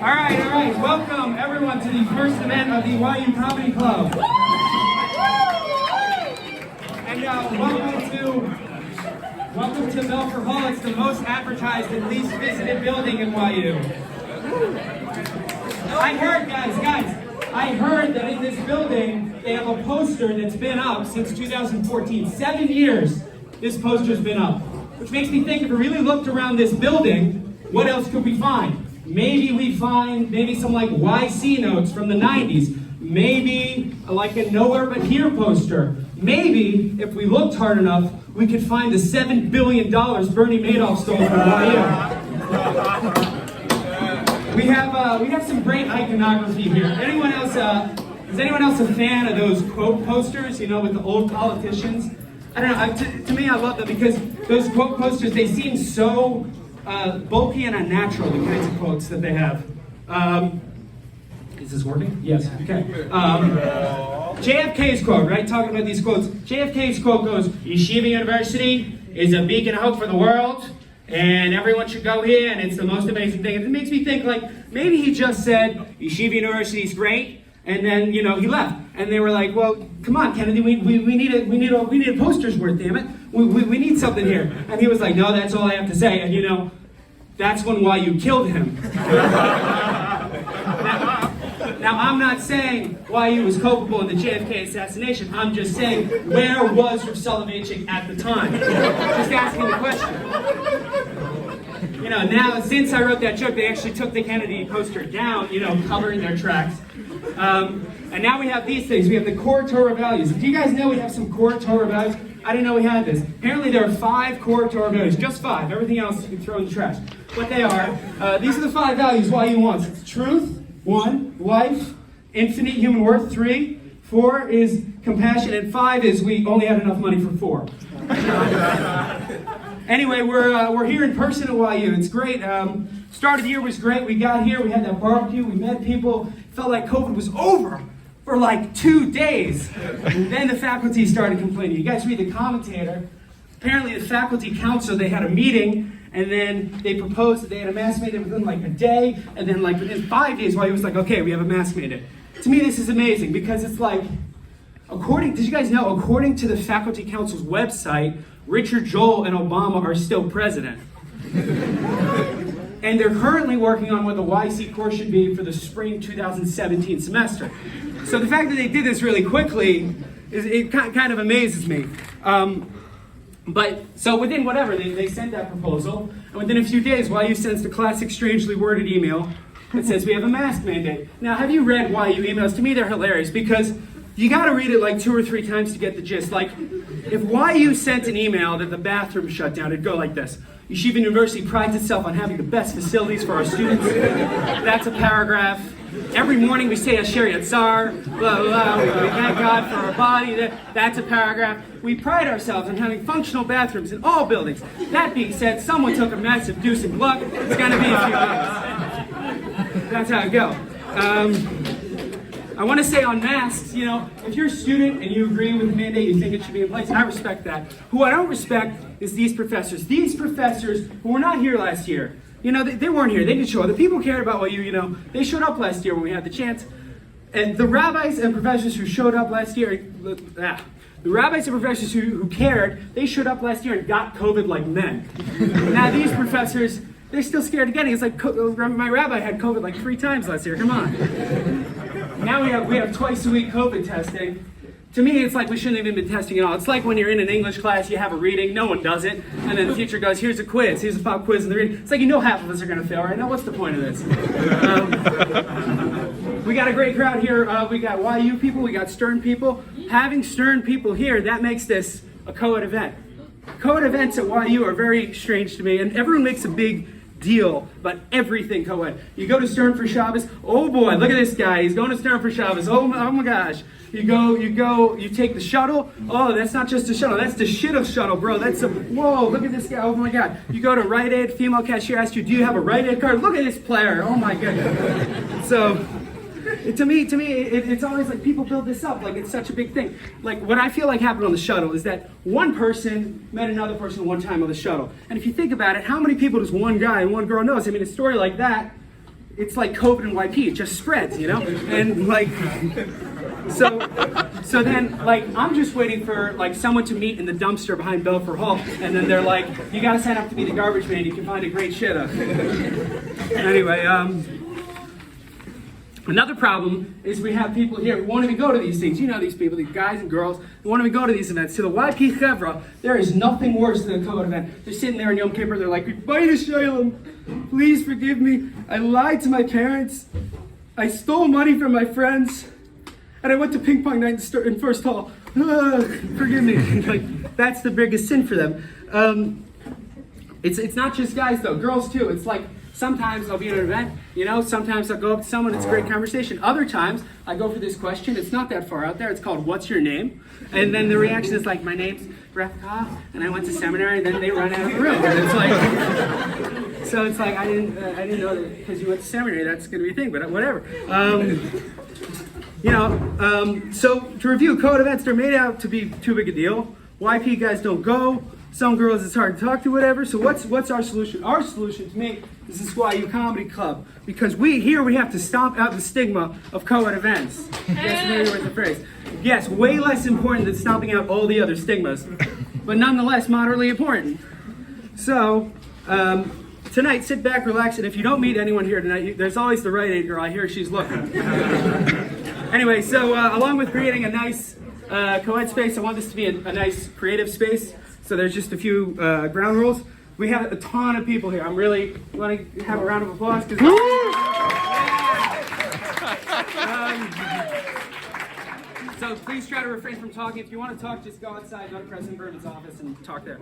All right. Welcome everyone to the first event of the YU Comedy Club. And welcome to Belfer Hall. It's the most advertised and least visited building in YU. I heard, guys, I heard that in this building they have a poster that's been up since 2014. 7 years this poster's been up. Which makes me think, if we really looked around this building, what else could we find? Maybe we find some like YC notes from the 90s. Maybe like a Nowhere But Here poster. Maybe, if we looked hard enough, we could find the $7 billion Bernie Madoff stole from YU. We have some great iconography here. Is anyone else a fan of those quote posters, with the old politicians? I don't know, to me I love them because those quote posters, they seem so bulky and unnatural, the kinds of quotes that they have. Is this working? Yes, okay. JFK's quote, right? Talking about these quotes. JFK's quote goes, "Yeshiva University is a beacon of hope for the world, and everyone should go here, and it's the most amazing thing." And it makes me think, like, maybe he just said, "Yeshiva University is great," and then, he left. And they were like, "Well, come on, Kennedy, we need a poster's worth, damn it. We need something here." And he was like, "No, that's all I have to say." And that's when YU killed him. Now, I'm not saying YU was culpable in the JFK assassination. I'm just saying, where was Soloveitchik at the time? Just asking the question. Now, since I wrote that joke, they actually took the Kennedy poster down, covering their tracks. And now we have these things. We have the core Torah values. Do you guys know we have some core Torah values? I didn't know we had this. Apparently there are 5 core Torah values. Just 5. Everything else you can throw in the trash. What they are, these are the 5 values YU wants. It's truth, 1, life, infinite human worth, 3, 4 is compassion, and 5 is we only had enough money for 4. Anyway, we're here in person at YU. It's great. Start of the year was great. We got here, we had that barbecue, we met people. Felt like COVID was over for like 2 days. And then the faculty started complaining. You guys read the commentator. Apparently the faculty council, they had a meeting, and then they proposed that they had a mask mandate within like a day, and then like within 5 days, YU was like, "Okay, we have a mask mandate." To me, this is amazing because it's like, did you guys know, according to the faculty council's website, Richard Joel and Obama are still president. And they're currently working on what the YC course should be for the spring 2017 semester. So the fact that they did this really quickly, it kind of amazes me. But so within whatever, they sent that proposal, and within a few days, YU sends the classic strangely worded email that says we have a mask mandate. Now, have you read YU emails? To me, they're hilarious because you got to read it like 2 or 3 times to get the gist. Like, if YU sent an email that the bathroom shut down, it'd go like this: "Yeshiva University prides itself on having the best facilities for our students." That's a paragraph. "Every morning we say Asher Yatzar, blah, blah, blah. We thank God for our body." That's a paragraph. "We pride ourselves on having functional bathrooms in all buildings. That being said, someone took a massive deuce in luck. It's going to be a few days." That's how it goes. I want to say on masks, if you're a student and you agree with the mandate, you think it should be in place, I respect that. Who I don't respect is these professors. These professors who were not here last year. They weren't here. They didn't show up. The people cared about YU, they showed up last year when we had the chance. And the rabbis and professors who showed up last year, the rabbis and professors who cared, they showed up last year and got COVID like men. Now these professors, they're still scared of getting it. It's like, my rabbi had COVID like 3 times last year. Come on. Now we have twice a week COVID testing. To me, it's like we shouldn't have even been testing at all. It's like when you're in an English class, you have a reading, no one does it, and then the teacher goes, "Here's a quiz, here's a pop quiz in the reading." It's like, half of us are going to fail right now. What's the point of this? We got a great crowd here. We got YU people, we got Stern people. Having Stern people here, that makes this a co-ed event. Co-ed events at YU are very strange to me, and everyone makes a big deal about everything co-ed. You go to Stern for Shabbos, oh boy, look at this guy, he's going to Stern for Shabbos, oh my gosh. You take the shuttle, oh, that's not just a shuttle, that's the shit of shuttle, bro. Whoa, look at this guy, oh my God. You go to Rite Aid, female cashier asks you, "Do you have a Rite Aid card?" Look at this player, oh my goodness. So, to me, it's always like people build this up like it's such a big thing. Like what I feel like happened on the shuttle is that one person met another person one time on the shuttle. And if you think about it, how many people does one guy and one girl knows? I mean, a story like that, it's like COVID and YP, it just spreads, you know? And like, so then, like, I'm just waiting for, like, someone to meet in the dumpster behind Belfour Hall, and then they're like, you gotta sign up to be the garbage man, you can find a great shitter. Anyway, another problem is we have people here who won't even go to these things. You know these people, these guys and girls, who won't even go to these events. To the YP Chevra, there is nothing worse than a COVID event. They're sitting there in Yom Kippur, they're like, Ribono Shel Olam, please forgive me. I lied to my parents. I stole money from my friends. And I went to ping pong night in First Hall. Forgive me. Like, that's the biggest sin for them. It's not just guys though, girls too. It's like, sometimes I'll be at an event, you know, sometimes I'll go up to someone, it's a great conversation. Other times, I go for this question, it's not that far out there, it's called, what's your name? And then the reaction is like, my name's Refka, and I went to seminary, and then they run out of the room. And it's like, so it's like, I didn't know that because you went to seminary, that's gonna be a thing, but whatever. So to review, code events, they're made out to be too big a deal. YP guys don't go. Some girls it's hard to talk to, whatever. So what's our solution? Our solution to me is the Koffsky-YU Comedy Club, because we have to stomp out the stigma of co-ed events. Yes, familiar with the phrase. Yes, way less important than stomping out all the other stigmas, but nonetheless moderately important. So tonight, sit back, relax, and if you don't meet anyone here tonight, there's always the Rite Aid girl. I hear she's looking. Anyway, so along with creating a nice co-ed space, I want this to be a nice creative space. So there's just a few ground rules. We have a ton of people here. I'm really want to have a round of applause. So please try to refrain from talking. If you want to talk, just go outside, go to President Berman's office and talk there.